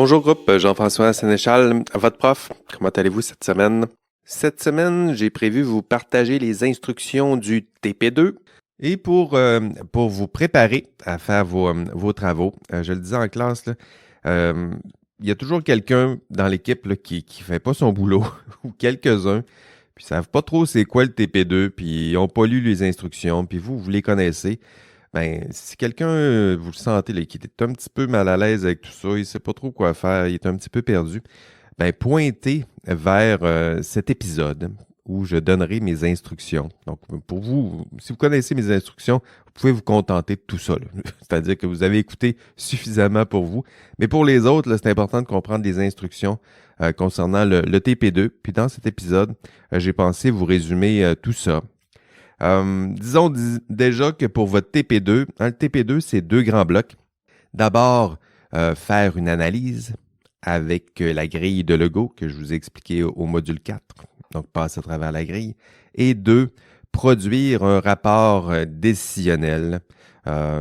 Bonjour groupe, Jean-François Sénéchal, votre prof. Comment allez-vous cette semaine? Cette semaine, j'ai prévu vous partager les instructions du TP2 et pour vous préparer à faire vos travaux. Je le disais en classe, là, il y a toujours quelqu'un dans l'équipe là, qui ne fait pas son boulot ou quelques-uns, puis ils ne savent pas trop c'est quoi le TP2, puis ils n'ont pas lu les instructions, puis vous les connaissez. Ben, si quelqu'un, vous le sentez, là, qui est un petit peu mal à l'aise avec tout ça, il ne sait pas trop quoi faire, il est un petit peu perdu, ben, pointez vers cet épisode où je donnerai mes instructions. Donc, pour vous, si vous connaissez mes instructions, vous pouvez vous contenter de tout ça, là. C'est-à-dire que vous avez écouté suffisamment pour vous. Mais pour les autres, là, c'est important de comprendre les instructions concernant le TP2. Puis dans cet épisode, j'ai pensé vous résumer tout ça. Disons déjà que pour votre TP2, le TP2, c'est 2 grands blocs. D'abord, faire une analyse avec la grille de Legault que je vous ai expliqué au module 4. Donc, passer à travers la grille. Et 2, produire un rapport décisionnel.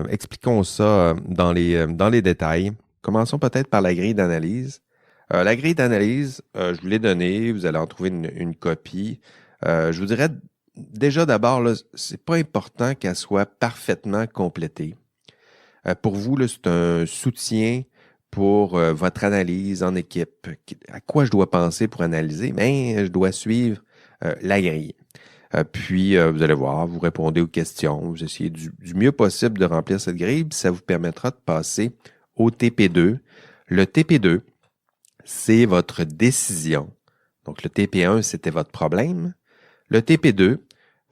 Expliquons ça dans les détails. Commençons peut-être par la grille d'analyse. La grille d'analyse, je vous l'ai donnée. Vous allez en trouver une copie. Je vous dirais déjà d'abord, là, c'est pas important qu'elle soit parfaitement complétée. Pour vous, là, c'est un soutien pour votre analyse en équipe. À quoi je dois penser pour analyser? Bien, je dois suivre la grille. Puis, vous allez voir, vous répondez aux questions, vous essayez du mieux possible de remplir cette grille, puis ça vous permettra de passer au TP2. Le TP2, c'est votre décision. Donc, le TP1, c'était votre problème. Le TP2,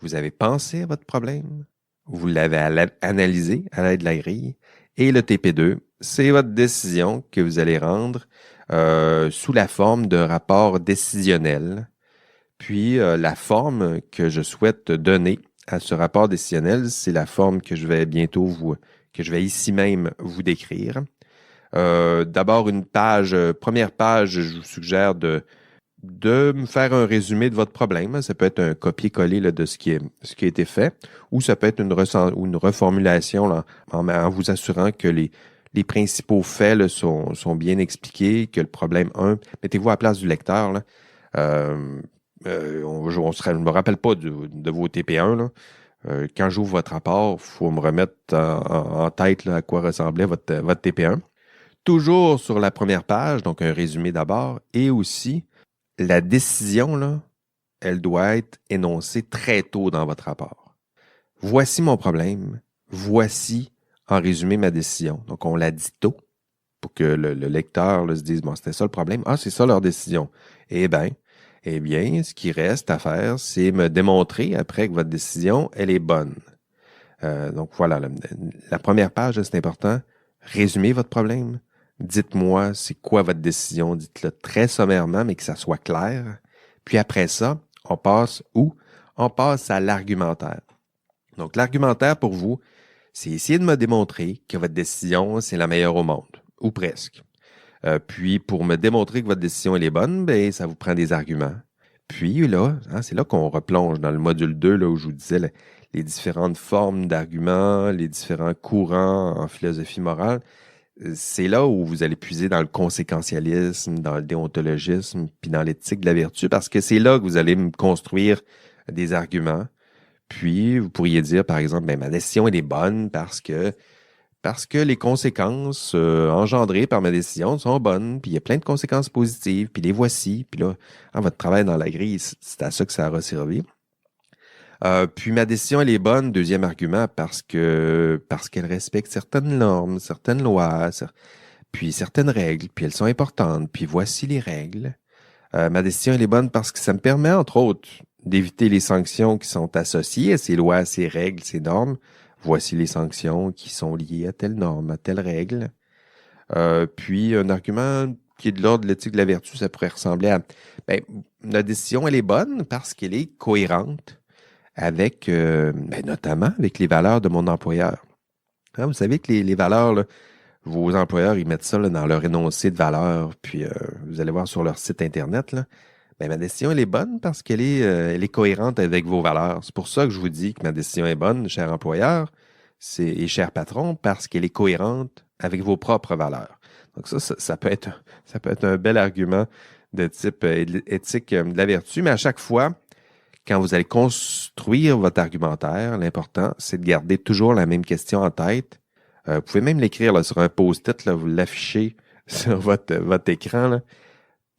vous avez pensé à votre problème, vous l'avez analysé à l'aide de la grille, et le TP2, c'est votre décision que vous allez rendre sous la forme d'un rapport décisionnel. Puis, la forme que je souhaite donner à ce rapport décisionnel, c'est la forme que je vais que je vais ici même vous décrire. D'abord, première page, je vous suggère de me faire un résumé de votre problème. Ça peut être un copier-coller là, de ce qui a été fait, ou ça peut être une reformulation là, en vous assurant que les principaux faits là, sont bien expliqués, que le problème 1, mettez-vous à la place du lecteur. Là. Je ne me rappelle pas de vos TP1. Là. Quand j'ouvre votre rapport, il faut me remettre en tête là, à quoi ressemblait votre TP1. Toujours sur la première page, donc un résumé d'abord, et aussi la décision, là, elle doit être énoncée très tôt dans votre rapport. Voici mon problème. Voici, en résumé, ma décision. Donc, on la dit tôt pour que le lecteur là, se dise, bon, c'était ça le problème. Ah, c'est ça leur décision. Eh bien, ce qui reste à faire, c'est me démontrer après que votre décision, elle est bonne. Donc, voilà, la première page, c'est important. Résumez votre problème. Dites-moi, c'est quoi votre décision? Dites-le très sommairement, mais que ça soit clair. Puis après ça, on passe où? On passe à l'argumentaire. Donc, l'argumentaire pour vous, c'est essayer de me démontrer que votre décision, c'est la meilleure au monde, ou presque. Puis, pour me démontrer que votre décision, elle est bonne, bien, ça vous prend des arguments. Puis là, c'est là qu'on replonge dans le module 2, là, où je vous disais les différentes formes d'arguments, les différents courants en philosophie morale. C'est là où vous allez puiser dans le conséquentialisme, dans le déontologisme, puis dans l'éthique de la vertu, parce que c'est là que vous allez me construire des arguments. Puis, vous pourriez dire, par exemple, ma décision, elle est bonne parce que les conséquences engendrées par ma décision sont bonnes, puis il y a plein de conséquences positives, puis les voici. Puis là, votre travail dans la grille, c'est à ça que ça aura servi. Puis ma décision, elle est bonne, deuxième argument, parce qu'elle respecte certaines normes, certaines lois, puis certaines règles, puis elles sont importantes, puis voici les règles. Ma décision, elle est bonne parce que ça me permet, entre autres, d'éviter les sanctions qui sont associées à ces lois, à ces règles, ces normes. Voici les sanctions qui sont liées à telle norme, à telle règle. Puis un argument qui est de l'ordre de l'éthique de la vertu, ça pourrait ressembler à la décision, elle est bonne parce qu'elle est cohérente avec, notamment avec les valeurs de mon employeur. Vous savez que les valeurs, là, vos employeurs, ils mettent ça là, dans leur énoncé de valeurs, puis vous allez voir sur leur site Internet, là, ma décision, elle est bonne parce qu'elle elle est cohérente avec vos valeurs. C'est pour ça que je vous dis que ma décision est bonne, cher employeur et cher patron, parce qu'elle est cohérente avec vos propres valeurs. Donc ça peut être un bel argument de type éthique de la vertu, mais à chaque fois, quand vous allez construire votre argumentaire, l'important, c'est de garder toujours la même question en tête. Vous pouvez même l'écrire là, sur un post-it, là, vous l'affichez sur votre écran. Là.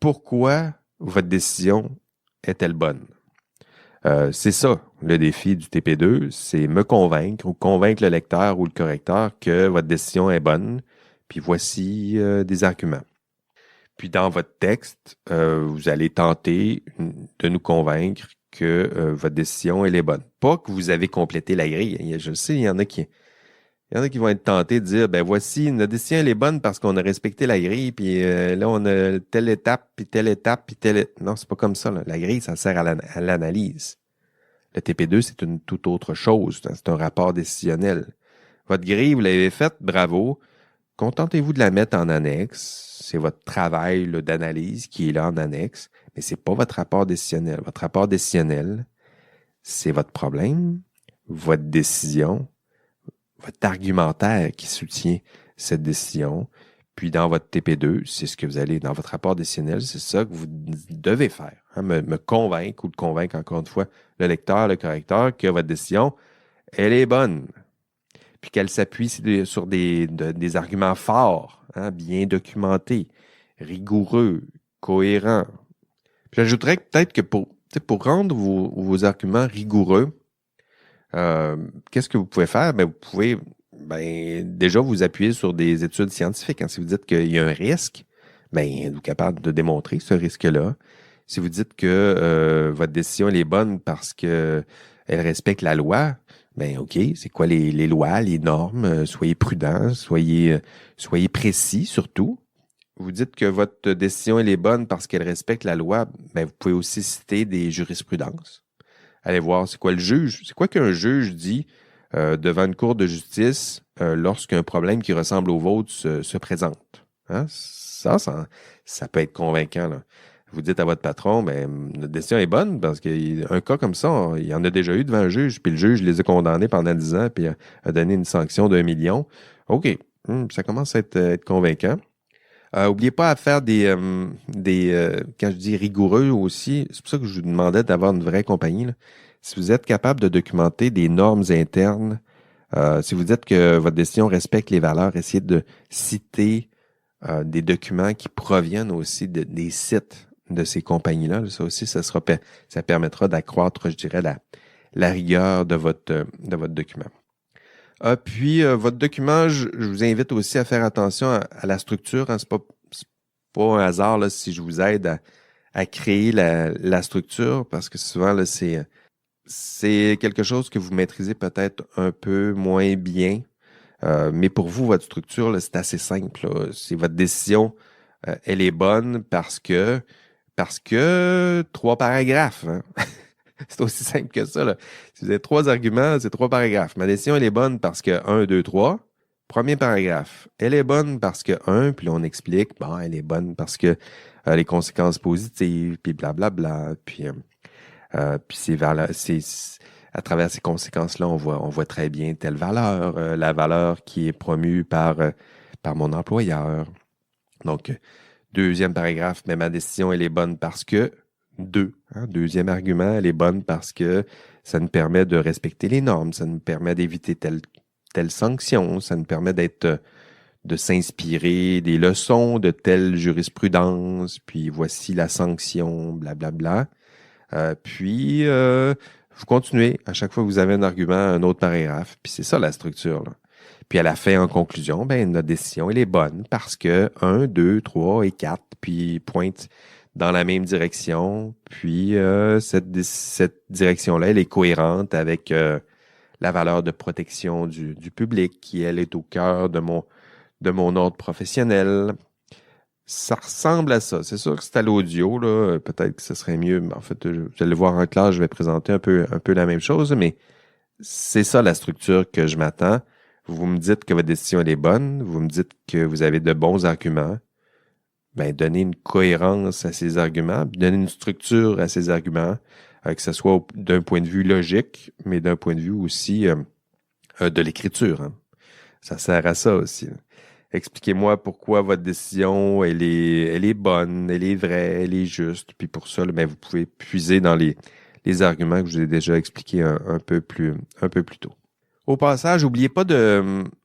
Pourquoi votre décision est-elle bonne? C'est ça, le défi du TP2, c'est me convaincre ou convaincre le lecteur ou le correcteur que votre décision est bonne. Puis voici des arguments. Puis dans votre texte, vous allez tenter de nous convaincre que votre décision, elle est bonne. Pas que vous avez complété la grille. Je sais, il y en a qui vont être tentés de dire, ben voici, notre décision, elle est bonne parce qu'on a respecté la grille, puis là, on a telle étape, puis telle étape, puis telle... Non, c'est pas comme ça. Là. La grille, ça sert à l'analyse. Le TP2, c'est une toute autre chose. C'est un rapport décisionnel. Votre grille, vous l'avez faite, bravo. Contentez-vous de la mettre en annexe. C'est votre travail là, d'analyse qui est là en annexe, mais c'est pas votre rapport décisionnel. Votre rapport décisionnel, c'est votre problème, votre décision, votre argumentaire qui soutient cette décision. Puis dans votre TP2, c'est ce que vous allez, dans votre rapport décisionnel, c'est ça que vous devez faire. Hein, me convaincre ou de convaincre, encore une fois, le lecteur, le correcteur, que votre décision, elle est bonne. Puis qu'elle s'appuie sur des arguments forts, hein, bien documentés, rigoureux, cohérents. Puis j'ajouterais que peut-être que pour rendre vos arguments rigoureux, qu'est-ce que vous pouvez faire? Ben, vous pouvez déjà vous appuyer sur des études scientifiques. Hein. Si vous dites qu'il y a un risque, ben, êtes-vous capable de démontrer ce risque-là? Si vous dites que votre décision elle est bonne parce que elle respecte la loi, ben OK, c'est quoi les lois, les normes? Soyez prudents, soyez précis surtout. Vous dites que votre décision elle est bonne parce qu'elle respecte la loi, ben vous pouvez aussi citer des jurisprudences. Allez voir c'est quoi le juge. C'est quoi qu'un juge dit devant une cour de justice lorsqu'un problème qui ressemble au vôtre se présente. Hein? Ça peut être convaincant. Là. Vous dites à votre patron, ben, notre décision est bonne parce qu'un cas comme ça, il y en a déjà eu devant un juge, puis le juge les a condamnés pendant 10 ans, puis a donné une sanction d'1 million. OK, ça commence à être convaincant. Oubliez pas à faire quand je dis rigoureux aussi, c'est pour ça que je vous demandais d'avoir une vraie compagnie. Là. Si vous êtes capable de documenter des normes internes, si vous dites que votre décision respecte les valeurs, essayez de citer des documents qui proviennent aussi des sites de ces compagnies-là. Ça aussi, ça permettra d'accroître, je dirais, la rigueur de votre document. Puis, votre document, je vous invite aussi à faire attention à la structure. Hein. C'est pas un hasard là, si je vous aide à créer la structure, parce que souvent, là, c'est quelque chose que vous maîtrisez peut-être un peu moins bien. Mais pour vous, votre structure, là, c'est assez simple. Là. C'est votre décision, elle est bonne parce que 3 paragraphes. Hein? C'est aussi simple que ça. Là. Si vous avez 3 arguments, c'est 3 paragraphes. Ma décision, elle est bonne parce que 1, 2, 3. Premier paragraphe. Elle est bonne parce que 1, puis là, on explique, bon, elle est bonne parce que les conséquences positives, puis blablabla. Puis c'est à travers ces conséquences-là, on voit très bien telle valeur, la valeur qui est promue par mon employeur. Donc, deuxième paragraphe, mais ma décision, elle est bonne parce que 2. Hein, deuxième argument, elle est bonne parce que ça nous permet de respecter les normes, ça nous permet d'éviter telle sanction, ça nous permet de s'inspirer des leçons de telle jurisprudence, puis voici la sanction, blablabla. Puis, vous continuez. À chaque fois que vous avez un argument, un autre paragraphe. Puis c'est ça la structure. Là. Puis à la fin, en conclusion, ben notre décision, elle est bonne parce que 1, 2, 3 et 4, puis pointe dans la même direction. Puis cette direction-là, elle est cohérente avec la valeur de protection du public qui, elle, est au cœur de mon ordre professionnel. Ça ressemble à ça. C'est sûr que c'est à l'audio, là. Peut-être que ce serait mieux. Mais en fait, vous allez voir en classe, je vais présenter un peu la même chose, mais c'est ça la structure que je m'attends. Vous me dites que votre décision elle est bonne, vous me dites que vous avez de bons arguments. Ben, donnez une cohérence à ces arguments, puis donnez une structure à ces arguments, que ce soit d'un point de vue logique, mais d'un point de vue aussi de l'écriture. Hein. Ça sert à ça aussi. Expliquez-moi pourquoi votre décision, elle est bonne, elle est vraie, elle est juste. Puis pour ça, là, ben, vous pouvez puiser dans les arguments que je vous ai déjà expliqués un peu plus tôt. Au passage, n'oubliez pas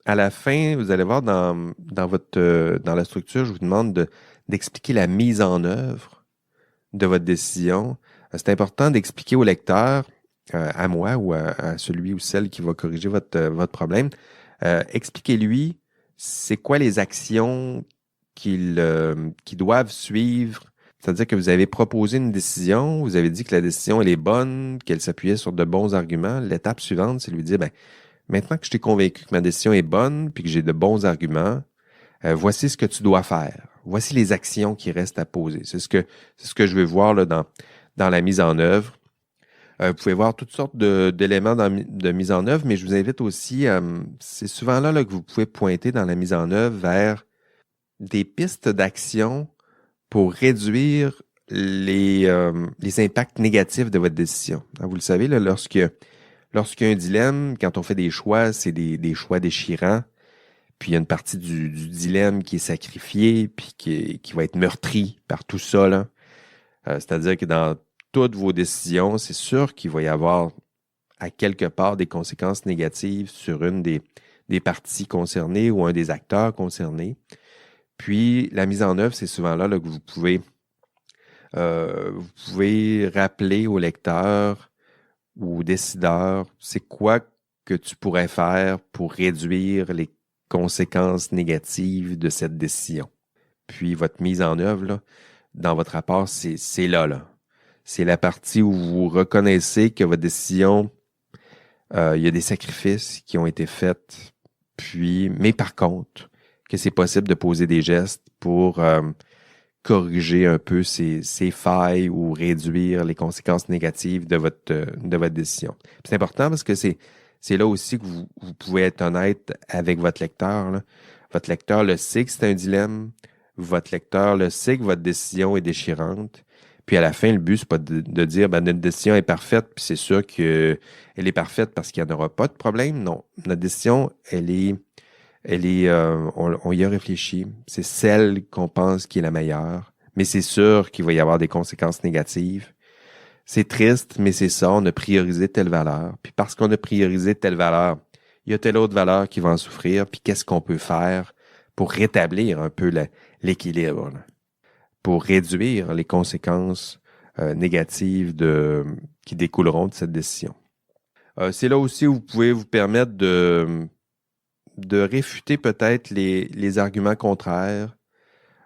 à la fin, vous allez voir dans la structure, je vous demande d'expliquer la mise en œuvre de votre décision. C'est important d'expliquer au lecteur, à moi ou à celui ou celle qui va corriger votre problème, expliquez-lui c'est quoi les actions qu'ils doivent suivre. C'est-à-dire que vous avez proposé une décision, vous avez dit que la décision elle est bonne, qu'elle s'appuyait sur de bons arguments. L'étape suivante, c'est lui dire, ben, maintenant que je t'ai convaincu que ma décision est bonne puis que j'ai de bons arguments, voici ce que tu dois faire. Voici les actions qui restent à poser. C'est ce que je veux voir là, dans la mise en œuvre. Vous pouvez voir toutes sortes d'éléments de mise en œuvre, mais je vous invite aussi, c'est souvent là, que vous pouvez pointer dans la mise en œuvre vers des pistes d'action pour réduire les impacts négatifs de votre décision. Vous le savez, là, lorsqu'il y a un dilemme, quand on fait des choix, c'est des choix déchirants. Puis il y a une partie du dilemme qui est sacrifiée, puis qui va être meurtrie par tout ça, là. C'est-à-dire que dans toutes vos décisions, c'est sûr qu'il va y avoir à quelque part des conséquences négatives sur une des parties concernées ou un des acteurs concernés. Puis la mise en œuvre, c'est souvent là, que vous pouvez rappeler au lecteur ou au décideur, c'est quoi que tu pourrais faire pour réduire les conséquences négatives de cette décision. Puis votre mise en œuvre, là, dans votre rapport, c'est là. C'est la partie où vous reconnaissez que votre décision, il y a des sacrifices qui ont été faits, mais par contre, que c'est possible de poser des gestes pour corriger un peu ces failles ou réduire les conséquences négatives de votre décision. Puis c'est important parce que c'est là aussi que vous pouvez être honnête avec votre lecteur, là. Votre lecteur le sait que c'est un dilemme. Votre lecteur le sait que votre décision est déchirante. Puis à la fin, le but, c'est pas de dire notre décision est parfaite, puis c'est sûr qu'elle est parfaite parce qu'il n'y en aura pas de problème. Non. Notre décision, on y a réfléchi. C'est celle qu'on pense qui est la meilleure. Mais c'est sûr qu'il va y avoir des conséquences négatives. C'est triste, mais c'est ça. On a priorisé telle valeur. Puis parce qu'on a priorisé telle valeur, il y a telle autre valeur qui va en souffrir. Puis qu'est-ce qu'on peut faire pour rétablir un peu l'équilibre, là, pour réduire les conséquences négatives qui découleront de cette décision. C'est là aussi où vous pouvez vous permettre de réfuter peut-être les arguments contraires.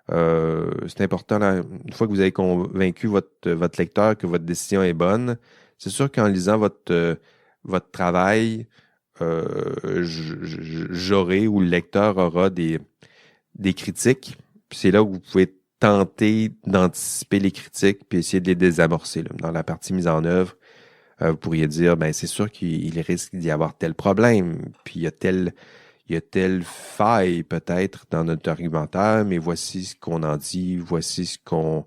C'est important, là, une fois que vous avez convaincu votre lecteur que votre décision est bonne, c'est sûr qu'en lisant votre travail, j'aurai ou le lecteur aura des critiques. Puis c'est là où vous pouvez tenter d'anticiper les critiques puis essayer de les désamorcer. Là. Dans la partie mise en œuvre, vous pourriez dire, c'est sûr qu'il risque d'y avoir tel problème, puis il y a telle faille peut-être dans notre argumentaire, mais voici ce qu'on en dit, voici ce qu'on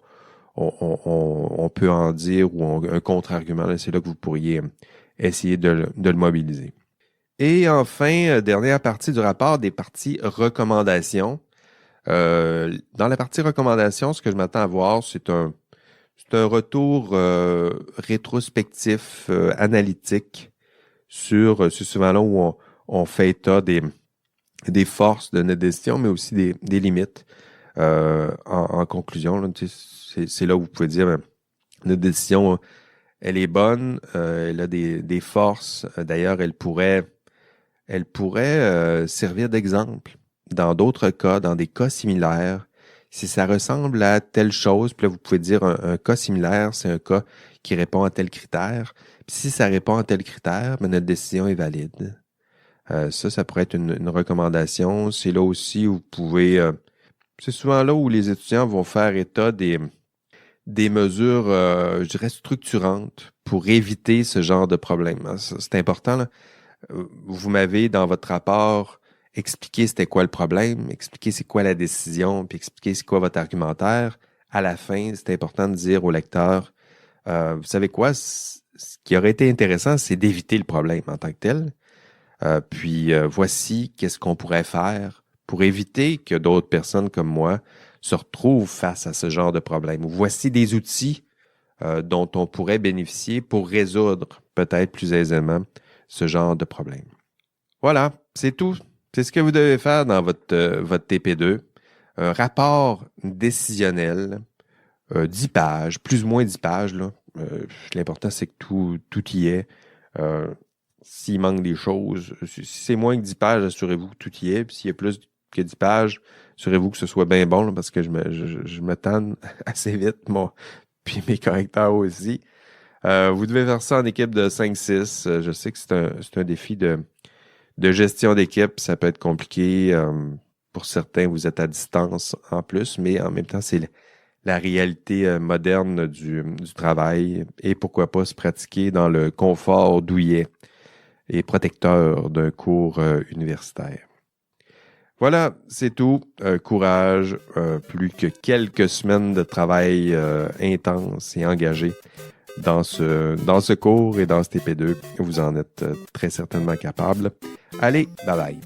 peut en dire, ou un contre-argument. Là, c'est là que vous pourriez essayer de le mobiliser. Et enfin, dernière partie du rapport, des parties recommandations. Dans la partie recommandations, ce que je m'attends à voir, c'est un retour rétrospectif, analytique sur c'est souvent là où on fait état des forces de notre décision, mais aussi des limites. En conclusion, là, c'est là où vous pouvez dire notre décision, elle est bonne, elle a des forces. D'ailleurs, elle pourrait servir d'exemple dans d'autres cas, dans des cas similaires. Si ça ressemble à telle chose, puis là, vous pouvez dire un cas similaire, c'est un cas qui répond à tel critère. Puis si ça répond à tel critère, notre décision est valide. Ça pourrait être une recommandation. C'est là aussi où vous pouvez... c'est souvent là où les étudiants vont faire état des mesures, je dirais, structurantes pour éviter ce genre de problème. C'est important, là. Vous m'avez, dans votre rapport, expliqué c'était quoi le problème, expliqué c'est quoi la décision, puis expliqué c'est quoi votre argumentaire. À la fin, c'est important de dire au lecteur, vous savez quoi, ce qui aurait été intéressant, c'est d'éviter le problème en tant que tel. Puis voici qu'est-ce qu'on pourrait faire pour éviter que d'autres personnes comme moi se retrouvent face à ce genre de problème. Voici des outils dont on pourrait bénéficier pour résoudre peut-être plus aisément ce genre de problème. Voilà, c'est tout. C'est ce que vous devez faire dans votre TP2. Un rapport décisionnel, 10 pages, plus ou moins 10 pages. Là. L'important, c'est que tout y est. S'il manque des choses, si c'est moins que 10 pages, assurez-vous que tout y est. Puis s'il y a plus que 10 pages, assurez-vous que ce soit bien bon, là, parce que je me tanne assez vite, puis mes correcteurs aussi. Vous devez faire ça en équipe de 5-6. Je sais que c'est un défi de gestion d'équipe. Ça peut être compliqué. Pour certains, vous êtes à distance en plus, mais en même temps, c'est la réalité moderne du travail. Et pourquoi pas se pratiquer dans le confort douillet et protecteur d'un cours universitaire. Voilà, c'est tout. Courage, plus que quelques semaines de travail intense et engagé dans ce cours et dans ce TP2. Vous en êtes très certainement capable. Allez, bye bye.